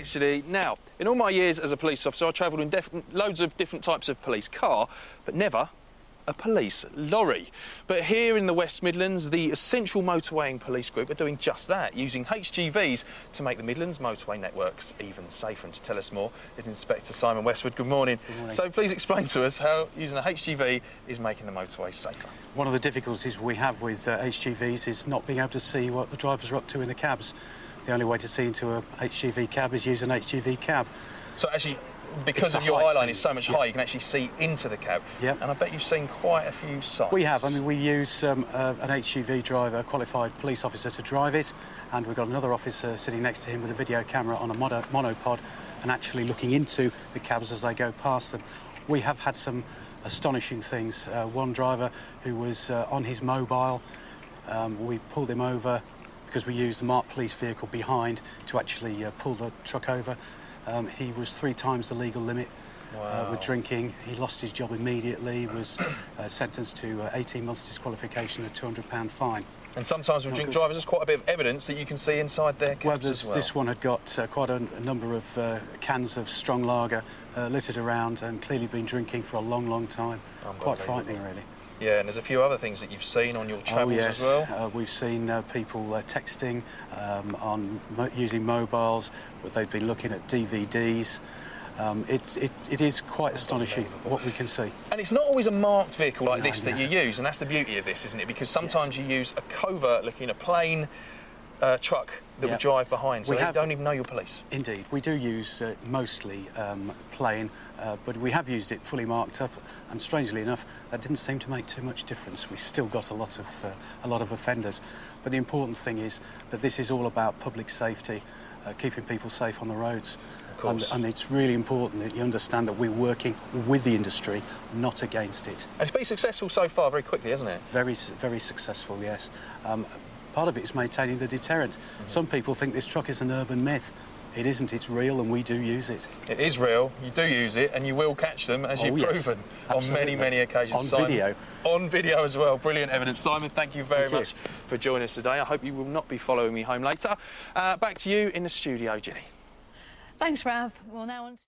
actually. Now, in all my years as a police officer, I travelled in loads of different types of police car, but never a police lorry. But here in the West Midlands, the Central Motorway Police Group are doing just that, using HGVs to make the Midlands motorway networks even safer. And to tell us more is Inspector Simon Westwood. Good morning. Good morning. So please explain to us how using a HGV is making the motorway safer. One of the difficulties we have with HGVs is not being able to see what the drivers are up to in the cabs. The only way to see into a HGV cab is use an HGV cab. So actually, because of your eye line is so much higher, you can actually see into the cab. Yeah. And I bet you've seen quite a few sites. We have. I mean, we use an HGV driver, a qualified police officer, to drive it, and we've got another officer sitting next to him with a video camera on a monopod and actually looking into the cabs as they go past them. We have had some astonishing things. One driver who was on his mobile, we pulled him over because we used the marked police vehicle behind to actually pull the truck over. He was 3 times the legal limit. Wow. With drinking. He lost his job immediately, was sentenced to 18 months disqualification and a £200 fine. And sometimes with drink drivers, there's quite a bit of evidence that you can see inside their cabs as well. This one had got quite a number of cans of strong lager littered around and clearly been drinking for a long, long time. Quite frightening, really. Yeah, and there's a few other things that you've seen on your travels as well. We've seen people texting, using mobiles, but they've been looking at DVDs. It is quite astonishing what we can see. And it's not always a marked vehicle like this that you use, and that's the beauty of this, isn't it? Because sometimes you use a covert looking, a plain truck that would drive behind, so they don't even know you're police. Indeed. We do use mostly plain, but we have used it fully marked up, and strangely enough, that didn't seem to make too much difference. We still got a lot of offenders. But the important thing is that this is all about public safety, keeping people safe on the roads. Of course. And it's really important that you understand that we're working with the industry, not against it. And it's been successful so far very quickly, hasn't it? Very, very successful, yes. Part of it is maintaining the deterrent. Some people think this truck is an urban myth. It isn't, it's real, and we do use it. It is real, you do use it, and you will catch them, as you've proven on many, many occasions. On Simon, video. On video as well. Brilliant evidence. Simon, thank you very much for joining us today. I hope you will not be following me home later. Back to you in the studio, Ginny. Thanks, Rav. Well, now on